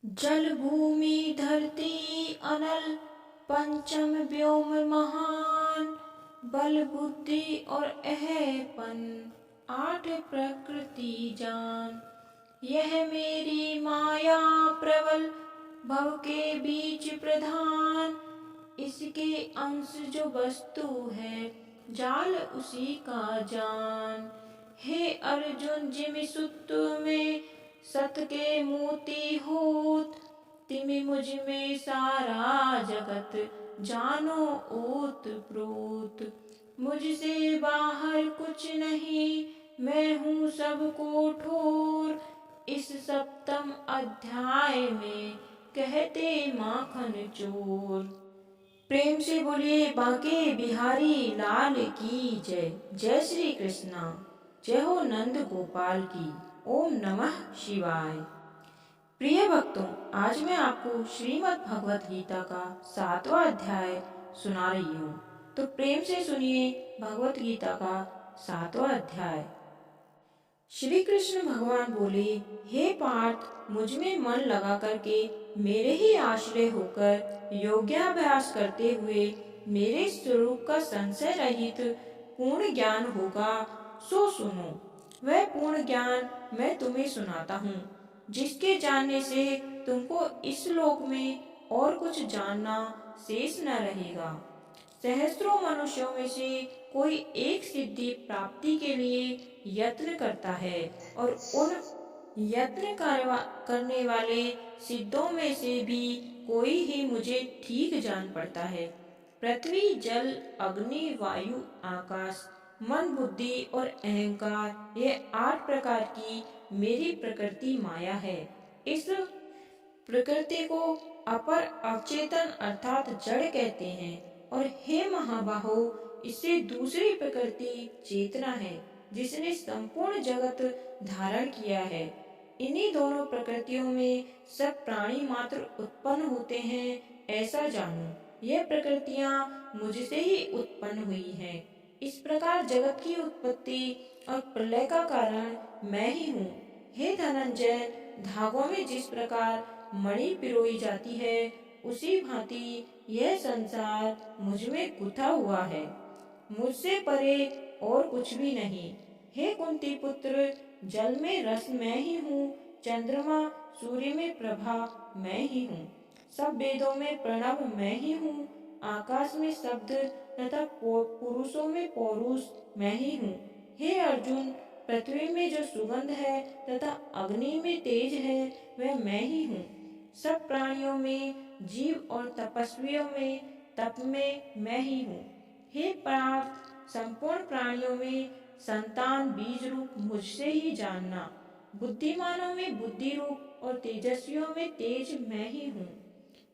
जल भूमि धरती अनल पंचम व्योम महान। बल बुद्धि और अहपन आठ प्रकृति जान। यह मेरी माया प्रबल भव के बीच प्रधान। इसके अंश जो वस्तु है जाल उसी का जान। हे अर्जुन जिमि सुत में सत के मोती होत। तिमि मुझ में सारा जगत जानो ओत प्रोत। मुझसे बाहर कुछ नहीं मैं हूँ सबको ठोर। इस सप्तम अध्याय में कहते माखन चोर। प्रेम से बोलिए बांके बिहारी लाल की जय। जय श्री कृष्णा। जय हो नंद गोपाल की। ओम नमः शिवाय। प्रिय भक्तों, आज मैं आपको श्रीमद् भगवत गीता का 7वां अध्याय सुना रही हूँ। तो प्रेम से सुनिए भगवत गीता का 7वां अध्याय। श्री कृष्ण भगवान बोले, हे पार्थ, मुझ में मन लगा करके मेरे ही आश्रय होकर योगाभ्यास करते हुए मेरे स्वरूप का संशय रहित पूर्ण ज्ञान होगा सो सुनो। वह पूर्ण ज्ञान मैं तुम्हें सुनाता हूँ, जिसके जानने से तुमको इस लोक में और कुछ जानना शेष न रहेगा। सहस्त्रों मनुष्यों में से कोई एक सिद्धि प्राप्ति के लिए यत्न करता है और उन यत्न करने वाले सिद्धों में से भी कोई ही मुझे ठीक जान पड़ता है। पृथ्वी, जल, अग्नि, वायु, आकाश, मन, बुद्धि और अहंकार, ये 8 प्रकार की मेरी प्रकृति माया है। इस प्रकृति को अपर अवचेतन अर्थात जड़ कहते हैं। और हे महाबाहो, इससे दूसरी प्रकृति चेतना है, जिसने संपूर्ण जगत धारण किया है। इन्हीं दोनों प्रकृतियों में सब प्राणी मात्र उत्पन्न होते हैं, ऐसा जानो। यह प्रकृतियां मुझसे ही उत्पन्न हुई हैं। इस प्रकार जगत की उत्पत्ति और प्रलय का कारण मैं ही हूँ। हे धनंजय, धागों में जिस प्रकार मणि पिरोई जाती है, उसी भांति यह संसार मुझ में गुथा हुआ है। मुझसे परे और कुछ भी नहीं। हे कुंती पुत्र, जल में रस मैं ही हूँ, चंद्रमा सूर्य में प्रभा मैं ही हूँ, सब वेदों में प्रणव मैं ही हूँ, आकाश में शब्द तथा पुरुषों में पौरुष मैं ही हूँ। हे अर्जुन, पृथ्वी में जो सुगंध है तथा अग्नि में तेज है, वह मैं ही हूँ। सब प्राणियों में, जीव और तपस्वियों में, तप में मैं ही हूँ। हे पार्थ, संपूर्ण प्राणियों में संतान बीज रूप मुझसे ही जानना। बुद्धिमानों में बुद्धि रूप और तेजस्वियों में तेज मैं ही हूँ।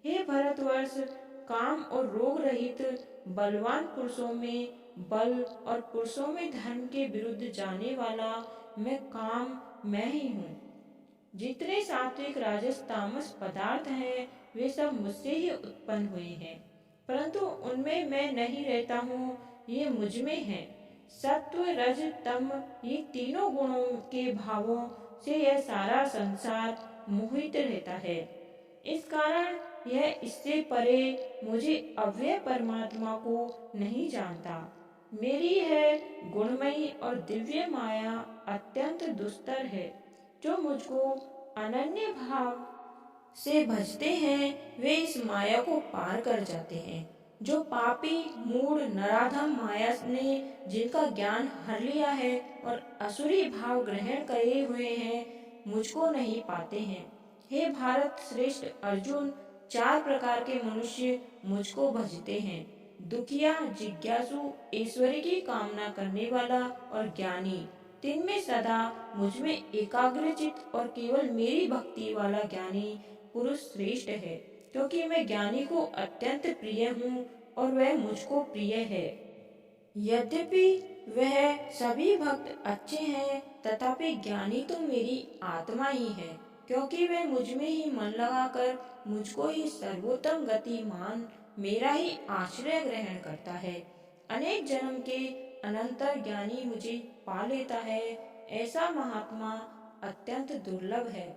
हे भरतवर्ष, काम और रोग रहित बलवान पुरुषों में बल और पुरुषों में धर्म के विरुद्ध जाने वाला मैं काम मैं ही हूँ। जितने सात्विक राजस तामस पदार्थ हैं, वे सब मुझसे ही उत्पन्न हुए हैं, परंतु उनमें मैं नहीं रहता हूँ, ये मुझ में है। सत्व, रज, तम, ये तीनों गुणों के भावों से यह सारा संसार मोहित रहता है। इस कारण यह इससे परे मुझे अव्यय परमात्मा को नहीं जानता। मेरी है गुणमयी और दिव्य माया अत्यंत दुस्तर है। जो मुझको अनन्य भाव से भजते हैं, वे इस माया को पार कर जाते हैं। जो पापी मूढ़ नराधम माया ने जिनका ज्ञान हर लिया है और असुरी भाव ग्रहण करे हुए हैं, मुझको नहीं पाते हैं। हे भारत श्रेष्ठ अर्जुन, 4 प्रकार के मनुष्य मुझको भजते हैं। दुखिया, जिज्ञासु, ईश्वरी की कामना करने वाला और ज्ञानी। 3 में सदा मुझ में एकाग्रचित और केवल मेरी भक्ति वाला ज्ञानी पुरुष श्रेष्ठ है, क्योंकि मैं ज्ञानी को अत्यंत प्रिय हूँ और वह मुझको प्रिय है। यद्यपि वह सभी भक्त अच्छे हैं, तथापि ज्ञानी तो मेरी आत्मा ही है, क्योंकि वह मुझ में ही मन लगाकर मुझको ही सर्वोत्तम गति मान मेरा ही आश्रय ग्रहण करता है। अनेक जन्म के अनंतर ज्ञानी मुझे पा लेता है, ऐसा महात्मा अत्यंत दुर्लभ है।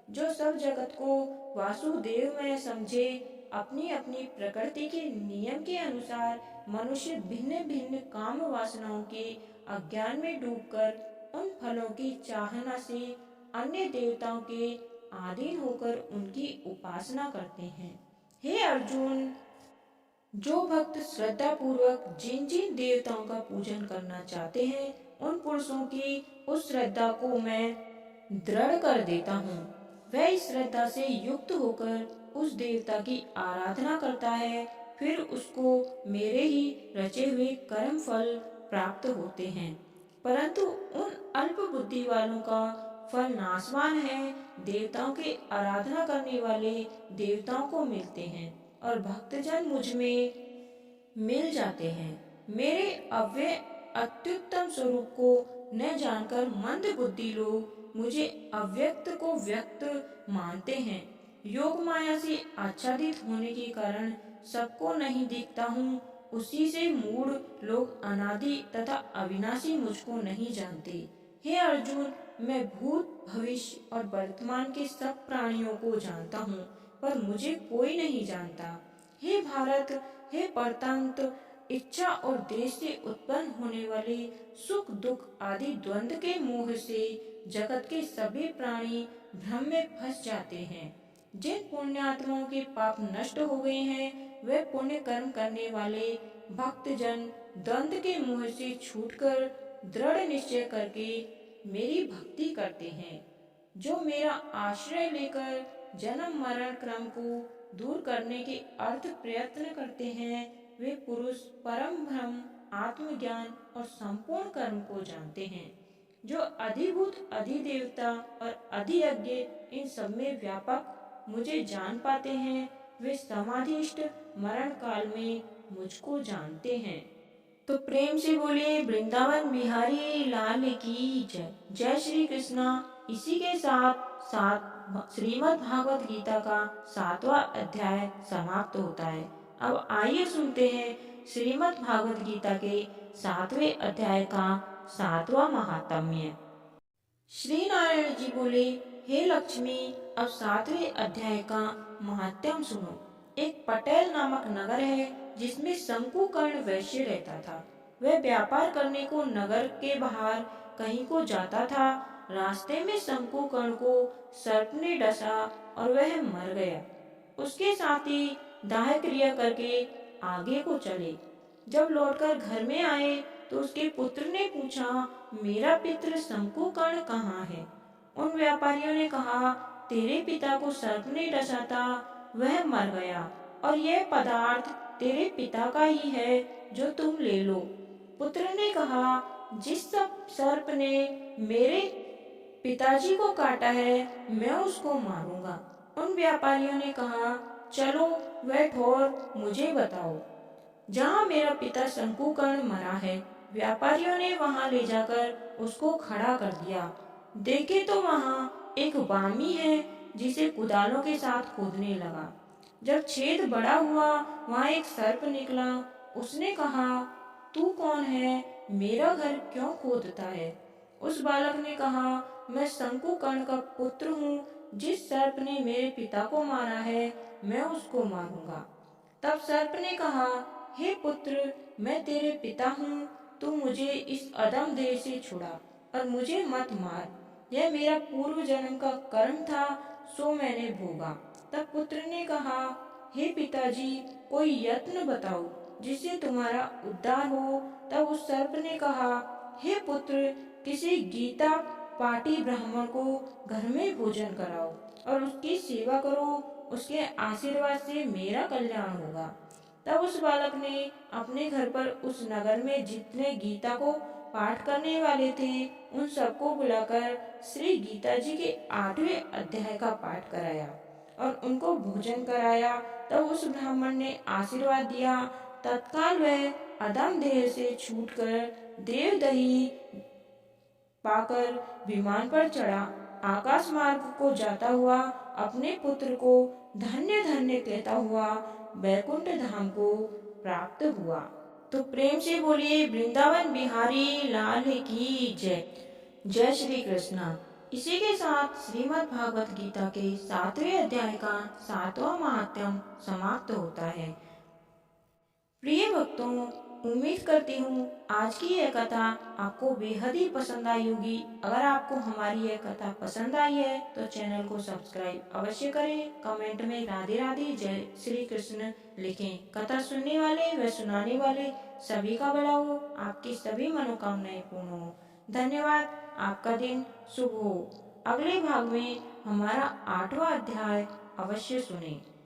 जो सब जगत को वासुदेव में समझे। अपनी अपनी प्रकृति के नियम के अनुसार मनुष्य भिन्न भिन्न काम वासनाओं के अज्ञान में डूबकर उन फलों की चाहना से अन्य देवताओं के अधीन होकर उनकी उपासना करते हैं। हे अर्जुन, जो भक्त श्रद्धा पूर्वक जिन जिन देवताओं का पूजन करना चाहते हैं, उन पुरुषों की उस श्रद्धा को मैं दृढ़ कर देता हूँ। वह इस श्रद्धा से युक्त होकर उस देवता की आराधना करता है, फिर उसको मेरे ही रचे हुए कर्म फल प्राप्त होते हैं। परंतु उन अल्प बुद्धि वालों का फल नाशवान है। देवताओं की आराधना करने वाले देवताओं को मिलते हैं और भक्तजन मुझ में मिल जाते हैं। मेरे अव्यय अत्युत्तम स्वरूप को न जानकर मंद बुद्धि लोग मुझे अव्यक्त को व्यक्त मानते हैं। योग माया से आच्छादित होने के कारण सबको नहीं दिखता हूँ। उसी से मूढ़ लोग अनादि तथा अविनाशी मुझको नहीं जानते। हे अर्जुन, मैं भूत भविष्य और वर्तमान के सब प्राणियों को जानता हूँ, पर मुझे कोई नहीं जानता। हे भारत, हे परतंत्र, इच्छा और देश से उत्पन्न होने वाले सुख दुख आदि द्वंद्व के मोह से जगत के सभी प्राणी भ्रम में फंस जाते हैं। जिन पुण्यात्माओं के पाप नष्ट हो गए हैं, वे पुण्य कर्म करने वाले भक्तजन द्वंद्व के मोह से छूटकर दृढ़ निश्चय करके मेरी भक्ति करते हैं। जो मेरा आश्रय लेकर जन्म मरण क्रम को दूर करने के अर्थ प्रयत्न करते हैं, वे पुरुष परम ब्रह्म, आत्मज्ञान और संपूर्ण कर्म को जानते हैं। जो अधिभूत, अधिदेवता और अधियज्ञ इन सब में व्यापक मुझे जान पाते हैं, वे समाधिष्ट मरण काल में मुझको जानते हैं। तो प्रेम से बोले वृंदावन बिहारी लाल की जय। जय श्री कृष्णा। इसी के साथ साथ श्रीमद् भागवत गीता का 7वां अध्याय समाप्त होता है। अब आइए सुनते हैं श्रीमद् भागवत गीता के 7वें अध्याय का 7वां महात्म्य। श्री नारायण जी बोले, हे लक्ष्मी, अब 7वें अध्याय का महात्म्य सुनो। एक पटेल नामक नगर है, जिसमें शंकुकर्ण वैश्य रहता था। वह व्यापार करने को नगर के बाहर कहीं को जाता था। रास्ते में शंकुकर्ण को सर्प ने डसा और वह मर गया। उसके साथी दाह क्रिया करके आगे को चले। जब लौटकर घर में आए तो उसके पुत्र ने पूछा, मेरा पितृ शंकुकर्ण कहाँ है? उन व्यापारियों ने कहा, तेरे पिता को सर्प ने डसा था, वह मर गया और यह पदार्थ तेरे पिता का ही है, जो तुम ले लो। पुत्र ने कहा, जिस सर्प ने मेरे पिताजी को काटा है, मैं उसको मारूंगा। उन व्यापारियों ने कहा, चलो बैठो और मुझे बताओ, जहाँ मेरा पिता शंकुकर्ण मरा है। व्यापारियों ने वहाँ ले जाकर उसको खड़ा कर दिया। देखे तो वहाँ एक वामी है, जिसे कुदालों के साथ खोदने लगा। जब छेद बड़ा हुआ, वहाँ एक सर्प निकला। उसने कहा, तू कौन है? मेरा घर क्यों खोदता है? उस बालक ने कहा, मैं शंकुकर्ण का पुत्र हूँ। जिस सर्प ने मेरे पिता को मारा है, मैं उसको मारूंगा। तब सर्प ने कहा, हे पुत्र, मैं तेरे पिता हूँ। तू मुझे इस अधम देह से छुड़ा और मुझे मत मार। यह मेरा पूर्व जन्म का कर्म था, सो मैंने भोगा। तब पुत्र ने कहा, हे पिताजी, कोई यत्न बताओ जिससे तुम्हारा उद्धार हो। तब उस सर्प ने कहा, हे पुत्र, किसी गीता पाटी ब्राह्मण को घर में भोजन कराओ और उसकी सेवा करो। उसके आशीर्वाद से मेरा कल्याण होगा। तब उस बालक ने अपने घर पर उस नगर में जितने गीता को पाठ करने वाले थे, उन सबको बुलाकर श्री गीता जी के 8वें अध्याय का पाठ कराया और उनको भोजन कराया। तब उस ब्राह्मण ने आशीर्वाद दिया। तत्काल वह अधम देह से छूटकर देवदही पाकर विमान पर चढ़ा। आकाश मार्ग को जाता हुआ अपने पुत्र को धन्य धन्य कहता हुआ वैकुंठ धाम को प्राप्त हुआ। तो प्रेम से बोलिए वृंदावन बिहारी लाल की जय। जय श्री कृष्णा। इसी के साथ श्रीमद् भागवत गीता के 7वें अध्याय का 7वां महात्म्य समाप्त होता है। प्रिय भक्तों, उम्मीद करती हूँ आज की यह कथा आपको बेहद ही पसंद आई होगी। अगर आपको हमारी यह कथा पसंद आई है तो चैनल को सब्सक्राइब अवश्य करें। कमेंट में राधे राधे जय श्री कृष्ण लिखें। कथा सुनने वाले व सुनाने वाले सभी का भला हो, आपकी सभी मनोकामनाएं पूर्ण हो। धन्यवाद। आपका दिन शुभ हो। अगले भाग में हमारा 8वां अध्याय अवश्य सुनें।